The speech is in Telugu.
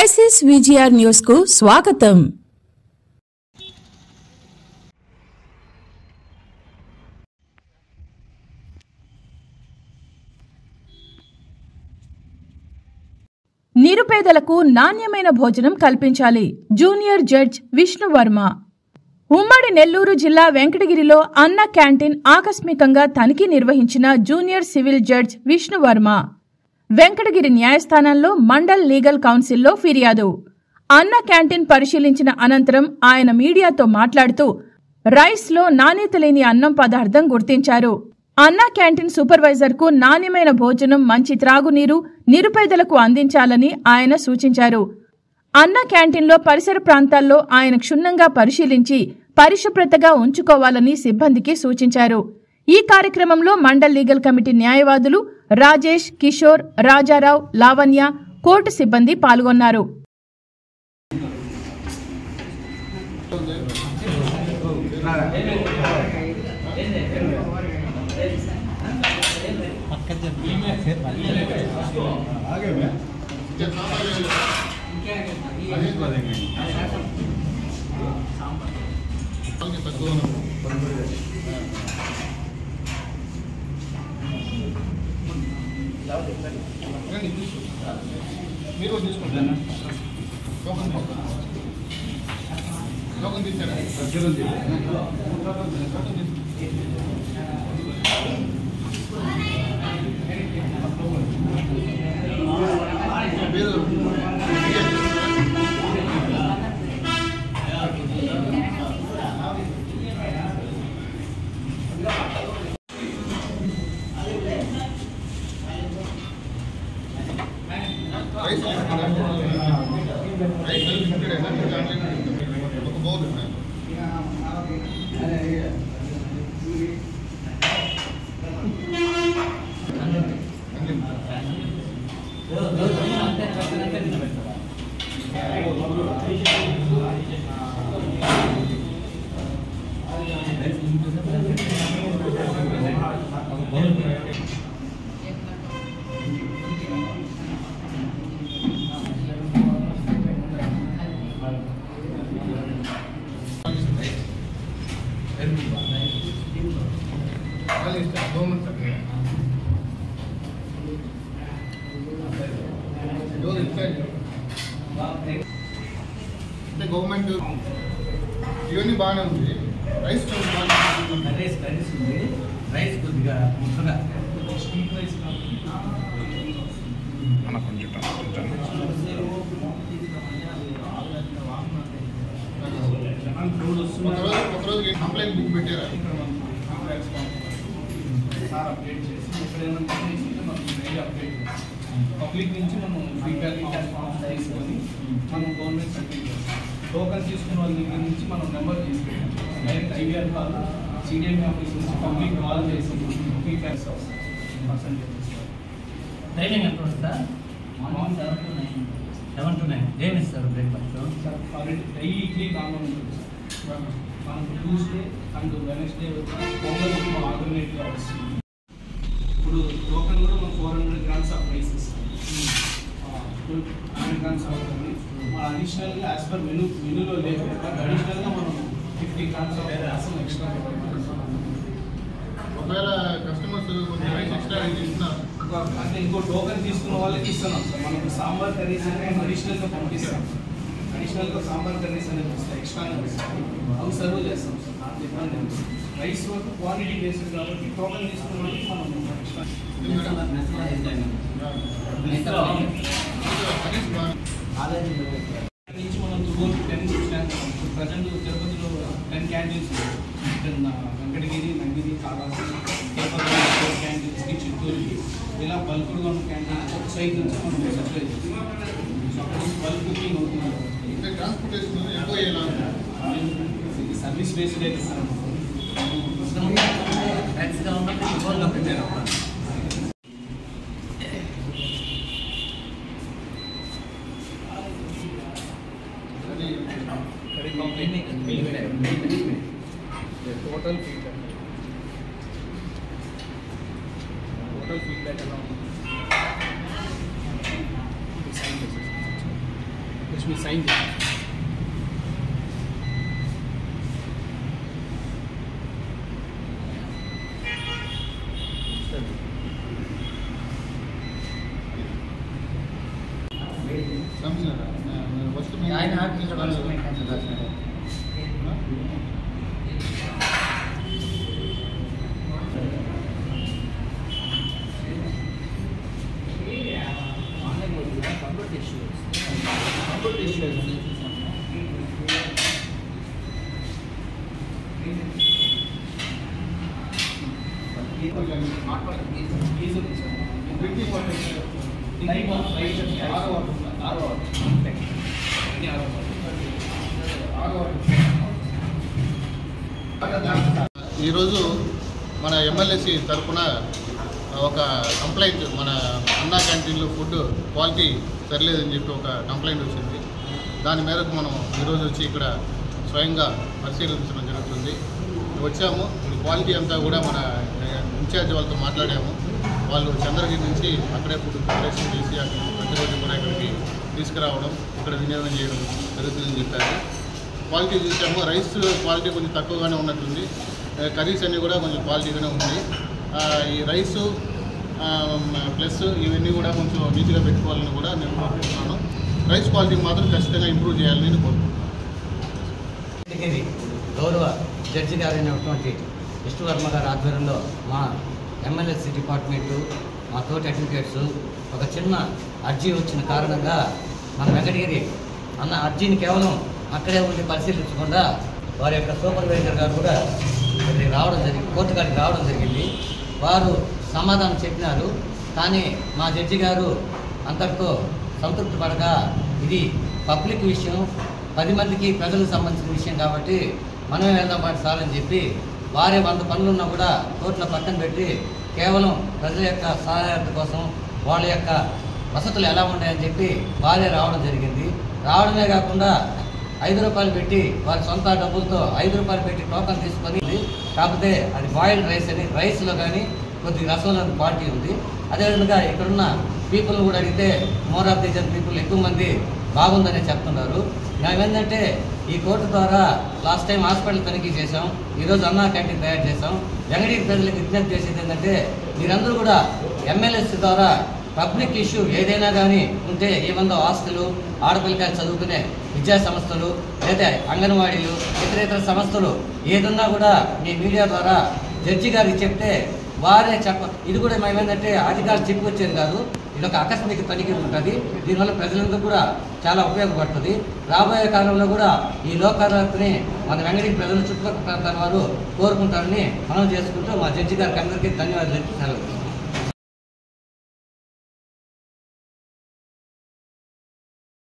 క్రైసిస్ విజిఆర్ న్యూస్ కు స్వాగతం. నిరుపేదలకు నాణ్యమైన భోజనం కల్పించాలి. Junior judge Vishnu Varma. ఉమ్మడి నెల్లూరు జిల్లా వెంకటగిరిలో అన్న క్యాంటీన్ ఆకస్మికంగా తనిఖీ నిర్వహించిన junior civil judge Vishnu Varma. Venkatagiri న్యాయస్థానంలో మండల్ లీగల్ కౌన్సిల్లో ఫిర్యాదు. అన్న క్యాంటీన్ పరిశీలించిన అనంతరం ఆయన మీడియాతో మాట్లాడుతూ రైస్లో నాణ్యత లేని అన్నం పదార్థం గుర్తించారు. అన్న క్యాంటీన్ సూపర్వైజర్కు నాణ్యమైన భోజనం, మంచి త్రాగునీరు నిరుపేదలకు అందించాలని ఆయన సూచించారు. అన్న క్యాంటీన్లో పరిసర ప్రాంతాల్లో ఆయన క్షుణ్ణంగా పరిశీలించి పరిశుభ్రతగా ఉంచుకోవాలని సిబ్బందికి సూచించారు. ఈ కార్యక్రమంలో మండల్ లీగల్ కమిటీ న్యాయవాదులు రాజేష్, కిషోర్, రాజారావు, లావణ్య, కోర్టు సిబ్బంది పాల్గొన్నారు. మీరు తీసుకుంటారా? గవర్నమెంట్ ఇవన్నీ బాగానే ఉంది. రైస్ ఉంది. రైస్ కొద్దిగా ముక్కగా ఒకరోజు కంప్లైంట్ బుక్ పెట్టారా? సార్ అప్డేట్ చేసి ఎక్కడైనా అప్డేట్ పబ్లిక్ నుంచి మనం ఫీడ్బ్యాక్ తీసుకొని మనం గవర్నమెంట్ సర్టిఫికేట్ చేస్తాం. టోకన్ తీసుకున్న వాళ్ళ దగ్గర నుంచి మనం నెంబర్ తీసుకుంటాం. Direct IVR call, CDMA office నుంచి పబ్లిక్ కాల్ చేసి ఫీడ్బ్యాక్స్ పర్సెంటేజ్. టైమింగ్ ఎంత వస్తుంది సార్? Morning 7 to 9. ఏమి ఇస్తారు breakfast? Sir daily idli common ఉంటుంది సార్. మనకు ట్యూస్డే అండ్ వెనస్డే పొంగల్ ఆల్టర్నేట్గా వస్తుంది. ఇప్పుడు టోకన్ కూడా మనం 400 grams ఆఫ్ రైస్ ఇస్తాం. 100 grams అవుతుంది. అడిషనల్గా యాజ్ పర్ మెనూలో లేకుండా అడిషనల్గా మనం 50 grams ఆఫ్ రసం ఎక్స్ట్రా ఒకవేళ కస్టమర్స్ ఎక్స్ట్రా ఇస్తున్నారు అంటే ఇంకో టోకన్ తీసుకున్న వాళ్ళకి ఇస్తున్నాం సార్. మనకు సాంబార్ కర్రీస్ అనేది మనం అడిషనల్గా పంపిస్తాం. అడిషనల్గా సాంబార్ కర్రీస్ అనేది వస్తాయి, ఎక్స్ట్రానే వస్తాయి. అవి సర్వ్ చేస్తాం సార్. దాంట్లో ఇబ్బంది రైస్ వరకు క్వాంటిటీ బేసిస్ కాబట్టి టోకన్ తీసుకున్న వాళ్ళకి మనం ఎక్స్ట్రా నుంచి మనం తుగోలు 10 ప్రజెంట్ తిరుపతిలో 10 క్యాంటీన్స్ వెంకటగిరి, నంగిరి, కాళాసి, తిరుపతి క్యాంటీన్స్కి, చిత్తూరుకి ఇలా బల్క్గా ఉన్న క్యాంటీన్స్ ఒక సైడ్ నుంచి మనం సప్లై చేస్తాం. బల్క్ బుకింగ్ అవుతుంది. ట్రాన్స్పోర్టేషన్ సర్వీస్ బేస్డ్ అయితే సార్ టోటల్ ఫీడ్బ్యాక్ ఎలా ఉంది? వచ్చి మీ సైన్ చేయండి. ఈరోజు మన ఎమ్మెల్యేసి తరఫున ఒక కంప్లైంట్, మన అన్నా క్యాంటీన్లో ఫుడ్ క్వాలిటీ సరిలేదని చెప్పి ఒక కంప్లైంట్ వచ్చింది. దాని మేరకు మనం ఈరోజు వచ్చి ఇక్కడ స్వయంగా పరిశీలించడం జరుగుతుంది. వచ్చాము, ఇప్పుడు క్వాలిటీ అంతా కూడా మన ఇన్ఛార్జ్ వాళ్ళతో మాట్లాడాము. వాళ్ళు చంద్రగిరి నుంచి అక్కడే ఫుడ్ ప్రిపరేషన్ చేసి అక్కడ ప్రతిరోజు కూడా ఇక్కడికి తీసుకురావడం, ఇక్కడ వినియోగం చేయడం జరుగుతుందని చెప్పారు. క్వాలిటీ చూసాము, రైస్ క్వాలిటీ కొంచెం తక్కువగానే ఉన్నట్టుంది. కర్రీస్ అన్నీ కూడా కొంచెం క్వాలిటీగానే ఉంది. ఈ రైసు ప్లస్ ఇవన్నీ కూడా కొంచెం నీట్గా పెట్టుకోవాలని కూడా నేను కోరుకుంటున్నాను. రైస్ క్వాలిటీ మాత్రం ఖచ్చితంగా ఇంప్రూవ్ చేయాలని కోరుకుంటున్నాను. గౌరవ జడ్జి గారైనటువంటి విష్ణువర్మ గారి ఆధ్వర్యంలో మా ఎమ్మెల్యేసీ డిపార్ట్మెంటు, మా తోటి అడ్వకేట్స్ ఒక చిన్న అర్జీ వచ్చిన కారణంగా మన వెంకటగిరి అన్న అర్జీని కేవలం అక్కడే ఉండి పరిశీలించకుండా వారి యొక్క సూపర్వైజర్ గారు కూడా ఇక్కడికి రావడం జరిగింది, కోర్టు గారికి రావడం జరిగింది. వారు సమాధానం చెప్పినారు. కానీ మా జడ్జి గారు అంతటితో సంతృప్తి పడక ఇది పబ్లిక్ విషయం, 10 మందికి ప్రజలకు సంబంధించిన విషయం కాబట్టి మనమే వెళ్దాం పాటు సార్ అని చెప్పి వారే 100 పనులున్నా కూడా కోర్టులో పక్కన పెట్టి కేవలం ప్రజల యొక్క సహాయార్థ కోసం వాళ్ళ యొక్క వసతులు ఎలా ఉన్నాయని చెప్పి వారే రావడం జరిగింది. రావడమే కాకుండా 5 రూపాయలు పెట్టి వారి సొంత డబ్బులతో 5 రూపాయలు పెట్టి టోకన్ తీసుకొని, కాకపోతే అది బాయిల్డ్ రైస్ అని, రైస్లో కానీ కొద్దిగా రసంలో క్వాలిటీ ఉంది. అదేవిధంగా ఇక్కడున్న పీపుల్ కూడా అడిగితే more of the Jan people ఎక్కువ మంది బాగుందని చెప్తున్నారు. మేమేంటంటే ఈ కోర్టు ద్వారా లాస్ట్ టైం హాస్పిటల్ తనిఖీ చేసాం, ఈరోజు అన్నా క్యాంటీన్ తయారు చేసాం. వెంకటగిరి ప్రజలకు విజ్ఞప్తి చేసేది ఏంటంటే మీరందరూ కూడా ఎమ్మెల్యేస్ ద్వారా పబ్లిక్ ఇష్యూ ఏదైనా కానీ ఉంటే, ఏమందో ఆస్తులు, ఆడపిల్లకాయలు చదువుకునే విద్యా సంస్థలు లేదా అంగన్వాడీలు, ఇతర సంస్థలు ఏదన్నా కూడా మీ మీడియా ద్వారా జడ్జి గారికి చెప్తే వారే ఇది కూడా మేమేంటంటే అధికారులు చెప్పి వచ్చేది కాదు, ఇది ఒక ఆకస్మిక తనిఖీ ఉంటుంది. దీనివల్ల ప్రజలందరూ కూడా చాలా ఉపయోగపడుతుంది. రాబోయే కాలంలో కూడా ఈ లోక్ అదాలత్ని మన వెంకటగిరి ప్రజలు, చుట్టుపక్కల ప్రాంతాల వారు కోరుకుంటారని మనం చేసుకుంటూ మా జడ్జి గారికి అందరికీ ధన్యవాదాలు.